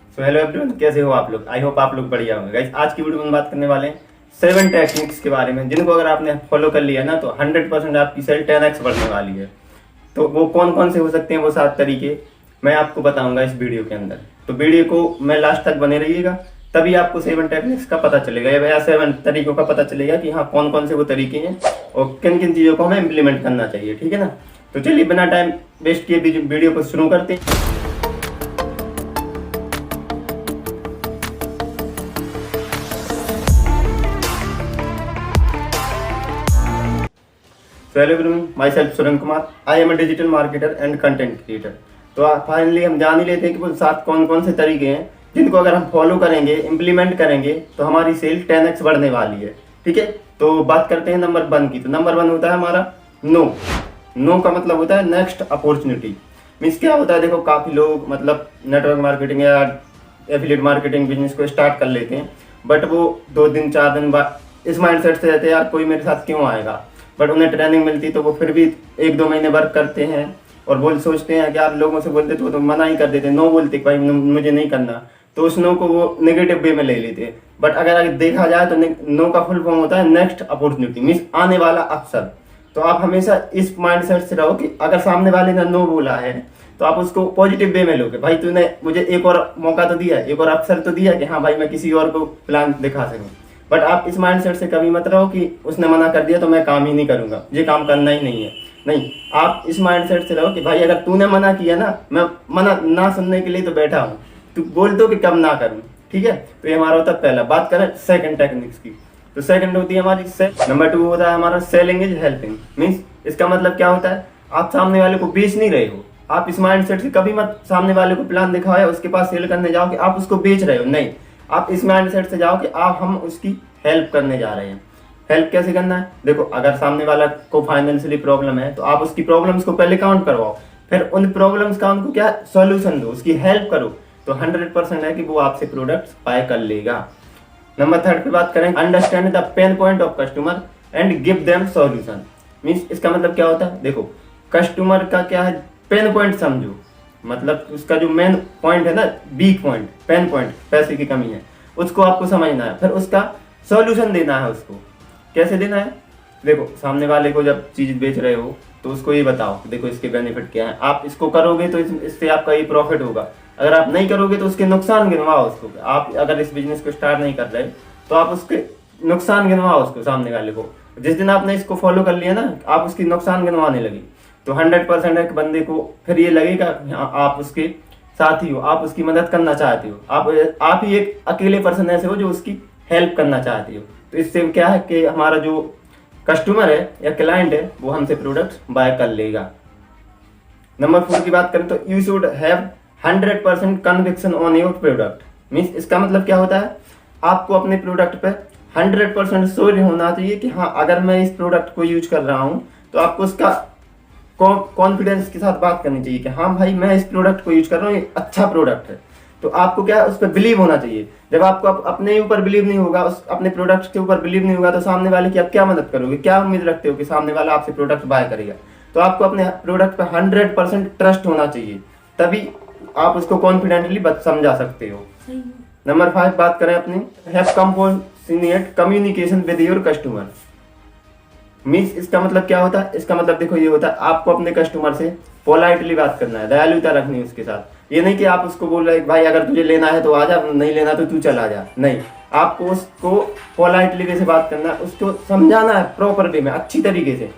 So hello everyone, कैसे हो आप लोग? आई होप आप लोग बढ़िया होंगे। गाइस आज की वीडियो में हम बात करने वाले हैं 7 टेक्निक्स के बारे में, जिनको अगर आपने फॉलो कर लिया ना तो 100% आपकी सेल 10x बढ़ने वाली है। तो वो कौन कौन से हो सकते हैं वो 7 तरीके मैं आपको बताऊंगा इस वीडियो के अंदर। तो वीडियो को मैं लास्ट तक बने रहिएगा, तभी आपको 7 टेक्निक्स का पता चलेगा या 7 तरीकों का पता चलेगा कि हाँ कौन कौन से वो तरीके हैं और किन किन चीज़ों को हमें इम्प्लीमेंट करना चाहिए। ठीक है ना? तो चलिए बिना टाइम वेस्ट किए वीडियो को शुरू करते हैं। Hello everyone, myself Suren Kumar. I am a digital marketer and content creator. तो फाइनली हम जान ही लेते हैं कि वो 7 कौन कौन से तरीके हैं जिनको अगर हम फॉलो करेंगे, इम्प्लीमेंट करेंगे तो हमारी सेल 10x बढ़ने वाली है। ठीक है, तो बात करते हैं नंबर 1 की। तो नंबर 1 होता है हमारा नो। नो का मतलब होता है नेक्स्ट अपॉर्चुनिटी। मीन्स क्या होता है, देखो काफ़ी लोग मतलब नेटवर्क मार्केटिंग या एफिलिएट मार्केटिंग बिजनेस को स्टार्ट कर लेते हैं, बट वो 2 दिन 4 दिन बाद इस माइंडसेट से रहते हैं यार कोई मेरे साथ क्यों आएगा। बट उन्हें ट्रेनिंग मिलती तो वो फिर भी 1-2 महीने वर्क करते हैं और बोल सोचते हैं कि आप लोगों से बोलते तो मना ही कर देते, नो बोलते भाई मुझे नहीं करना, तो उस नो को वो नेगेटिव वे में ले लेते हैं। बट अगर देखा जाए तो नो का फुल फॉर्म होता है नेक्स्ट अपॉर्चुनिटी, मीन्स आने वाला अवसर। तो आप हमेशा इस माइंडसेट से रहो कि अगर सामने वाले ने नो बोला है तो आप उसको पॉजिटिव वे में लोगे। भाई तूने मुझे एक और मौका तो दिया, एक और अवसर तो दिया कि हाँ भाई मैं किसी और को प्लान दिखा सकूँ। बट आप इस माइंडसेट से कभी मत रहो कि उसने मना कर दिया तो मैं काम ही नहीं करूंगा, ये काम करना ही नहीं है। नहीं, आप इस माइंडसेट से रहो कि भाई अगर तूने मना किया ना, मैं मना ना सुनने के लिए तो बैठा हूँ, तू बोल दो कि कब ना करूँ। ठीक है, तो ये हमारा होता है पहला। बात करें सेकंड टेक्निक्स की, तो सेकंड होती है हमारी सेल। नंबर 2 होता है हमारा सेलिंग इज हेल्पिंग। मीन्स इसका मतलब क्या होता है, आप सामने वाले को बेच नहीं रहे हो। आप इस माइंडसेट से कभी मत सामने वाले को प्लान दिखाओ या उसके पास सेल करने जाओ कि आप उसको बेच रहे हो। नहीं, आप इस माइंडसेट से जाओ कि हम उसकी हेल्प करने जा रहे हैं। हेल्प कैसे करना है, देखो अगर सामने वाला को फाइनेंशियली प्रॉब्लम है तो आप उसकी प्रॉब्लम्स को पहले काउंट करवाओ, फिर उन प्रॉब्लम्स का उनको क्या सॉल्यूशन दो, उसकी हेल्प करो, तो 100% है कि वो आपसे प्रोडक्ट्स बाय कर लेगा। नंबर 3 पे बात करें, understand the pain point of customer and give them solution. Means इसका मतलब क्या होता है, देखो कस्टमर का क्या है पेन पॉइंट समझो, मतलब उसका जो मेन पॉइंट है ना, वीक पॉइंट, पेन पॉइंट, पैसे की कमी है, उसको आपको समझना है, फिर उसका सॉल्यूशन देना है। उसको कैसे देना है, देखो सामने वाले को जब चीज बेच रहे हो तो उसको ये बताओ देखो इसके बेनिफिट क्या है, आप इसको करोगे तो इससे आपका ये प्रॉफिट होगा, अगर आप नहीं करोगे तो उसके नुकसान गिनवाओ उसको। आप अगर इस बिजनेस को स्टार्ट नहीं कर रहे तो आप उसके नुकसान गिनवाओ उसको, सामने वाले को। जिस दिन आपने इसको फॉलो कर लिया ना, आप उसकी नुकसान गिनवाने लगी तो 100% एक बंदे को फिर ये लगेगा आप उसके साथी हो, आप उसकी मदद करना चाहते हो, आप ही एक अकेले पर्सन ऐसे हो जो उसकी हेल्प करना चाहते हो। तो इससे क्या है कि हमारा जो कस्टमर है या क्लाइंट है वो हमसे प्रोडक्ट्स बाय कर लेगा। नंबर 4 की बात करें तो you should have 100% conviction on your product. Means इसका मतलब क्या होता है, आपको अपने प्रोडक्ट पे 100% श्योर होना चाहिए कि हाँ अगर मैं इस प्रोडक्ट को यूज कर रहा हूँ तो आपको उसका कॉन्फिडेंस के साथ बात करनी चाहिए कि हाँ भाई मैं इस प्रोडक्ट को यूज कर रहा हूँ, ये अच्छा प्रोडक्ट है। तो आपको क्या उस पर बिलीव होना चाहिए। जब आपको अपने ऊपर बिलीव नहीं होगा, उस अपने प्रोडक्ट के ऊपर बिलीव नहीं होगा तो सामने वाले की आप क्या मदद करोगे, क्या उम्मीद रखते हो कि सामने वाला आपसे प्रोडक्ट बाय करेगा। तो आपको अपने प्रोडक्ट पर 100% ट्रस्ट होना चाहिए, तभी आप उसको कॉन्फिडेंटली समझा सकते हो। नंबर 5 बात करें अपनी, have composite communication with your customer. Means इसका मतलब क्या होता है, इसका मतलब देखो ये होता है आपको अपने कस्टमर से पोलाइटली बात करना है, दयालुता रखनी है उसके साथ। ये नहीं कि आप उसको बोल रहे भाई अगर तुझे लेना है तो आ जा, नहीं लेना तो तू चला जा। नहीं, आपको उसको पोलाइटली वे से बात करना है, उसको समझाना है प्रॉपर वे में, अच्छी तरीके से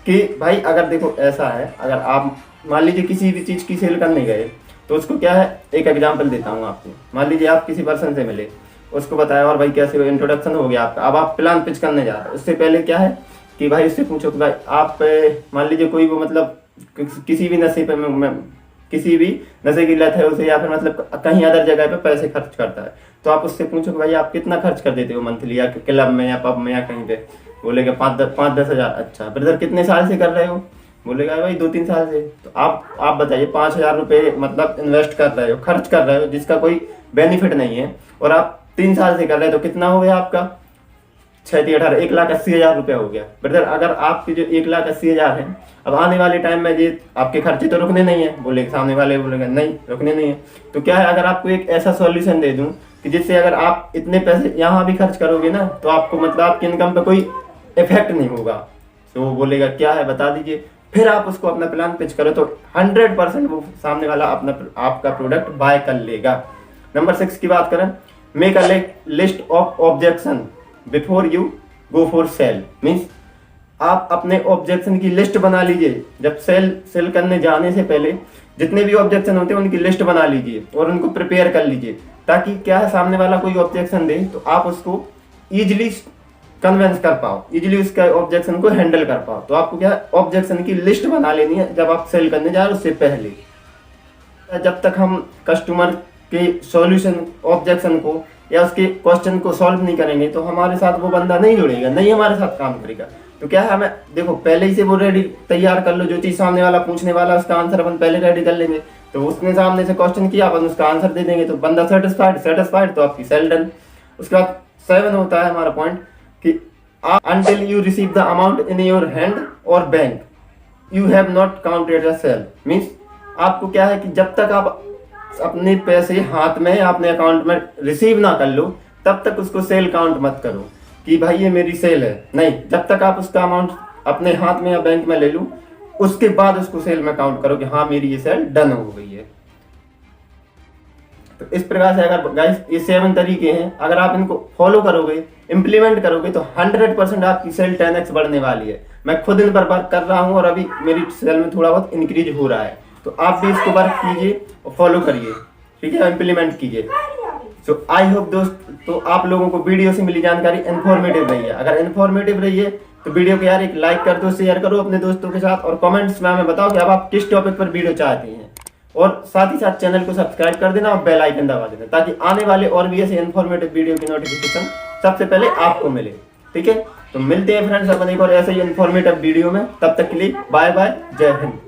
कि भाई अगर देखो ऐसा है, अगर आप मान लीजिए किसी भी चीज़ की सेल करने गए तो उसको क्या है, एक एग्जाम्पल देता हूँ आपको। मान लीजिए आप किसी पर्सन से मिले, उसको बताया और भाई कैसे इंट्रोडक्शन हो गया आपका, अब आप प्लान पिच करने जा रहे हैं। उससे पहले क्या है कि भाई उससे पूछो कि भाई आप मान लीजिए कोई वो मतलब किसी भी नशे पे किसी भी नशे की लत है उसे, या फिर मतलब कहीं अदर जगह पे पैसे खर्च करता है, तो आप उससे पूछो कि भाई आप कितना खर्च कर देते हो मंथली, या क्लब में या पब में या कहीं पे। बोलेगा 5-10 हज़ार। अच्छा ब्रदर कितने साल से कर रहे हो? बोलेगा भाई 2-3 साल से। तो आप बताइए 5,000 रुपये मतलब इन्वेस्ट कर रहे हो, खर्च कर रहे हो, जिसका कोई बेनिफिट नहीं है, और आप 3 साल से कर रहे हो तो कितना हो गया आपका 6×3 = 1,80,000 रुपया हो गया। ब्रदर अगर आपके जो 1,80,000 है, अब आने वाले टाइम में ये आपके खर्चे तो रुकने नहीं है, बोले सामने वाले बोलेंगे नहीं रुकने नहीं है, तो क्या है, अगर आपको एक ऐसा सॉल्यूशन दे दूं कि जिससे अगर आप इतने पैसे यहाँ भी खर्च करोगे ना, तो आपको मतलब आपकी इनकम पे कोई इफेक्ट नहीं होगा। तो वो बोलेगा क्या है बता दीजिए, फिर आप उसको अपना प्लान पिच करो तो 100% वो सामने वाला अपना आपका प्रोडक्ट बाय कर लेगा। नंबर 6 की बात करें, make a list of objection before you go for sale. Means आप अपने ऑब्जेक्शन की लिस्ट बना लीजिए। जब सेल करने जाने से पहले जितने भी ऑब्जेक्शन होते हैं उनकी लिस्ट बना लीजिए और उनको प्रिपेयर कर लीजिए, ताकि क्या है, सामने वाला कोई ऑब्जेक्शन दे तो आप उसको इजिली कन्वेंस कर पाओ, इजिली उसका ऑब्जेक्शन को हैंडल कर पाओ। तो आपको क्या है, ऑब्जेक्शन की लिस्ट बना लेनी है जब आप सेल करने जा रहे हो उससे पहले। जब तक हम कस्टमर के सॉल्यूशन ऑब्जेक्शन को या उसके क्वेश्चन को सॉल्व नहीं करेंगे तो हमारे साथ वो बंदा नहीं जुड़ेगा, नहीं हमारे साथ काम करेगा। तो क्या है, हमें देखो पहले ही से वो रेडी तैयार कर लो, जो चीज सामने वाला पूछने वाला उसका आंसर अपन पहले रेडी कर लेंगे। तो उसने सामने से क्वेश्चन किया, अपन उसका आंसर दे देंगे, तो बंदा सेटिस्फाइड तो आपकी सेल डन। उसके बाद 7 होता है हमारा पॉइंट कि until you receive the amount in your hand or bank you have not counted a sale। Means आपको क्या है कि जब तक आप अपने पैसे हाथ में या अपने अकाउंट में रिसीव ना कर लो तब तक उसको सेल काउंट मत करो कि भाई ये मेरी सेल है। नहीं, जब तक आप उसका अमाउंट अपने हाथ में या बैंक में ले लो उसके बाद उसको सेल में काउंट करो कि हाँ मेरी ये सेल डन हो गई है। तो इस प्रकार से अगर गाइस ये 7 तरीके हैं, अगर आप इनको फॉलो करोगे, इम्प्लीमेंट करोगे तो 100% आपकी सेल 10x बढ़ने वाली है। मैं खुद इन पर वर्क कर रहा हूँ और अभी मेरी सेल में थोड़ा बहुत इंक्रीज हो रहा है। तो आप भी इसको वर्क कीजिए और फॉलो करिए, ठीक है, इम्प्लीमेंट कीजिए। सो आई होप दोस्त तो आप लोगों को वीडियो से मिली जानकारी इन्फॉर्मेटिव रही है। अगर इन्फॉर्मेटिव रही है तो वीडियो को यार एक लाइक कर दो, शेयर करो अपने दोस्तों के साथ और कमेंट्स में हमें बताओ कि अब आप किस टॉपिक पर वीडियो चाहते हैं। और साथ ही साथ चैनल को सब्सक्राइब कर देना और बेल आइकन दबा देना ताकि आने वाले और भी ऐसे इन्फॉर्मेटिव वीडियो की नोटिफिकेशन सबसे पहले आपको मिले। ठीक है, तो मिलते हैं फ्रेंड्स अपन एक और ऐसे ही इन्फॉर्मेटिव वीडियो में। तब तक के लिए बाय बाय, जय हिंद।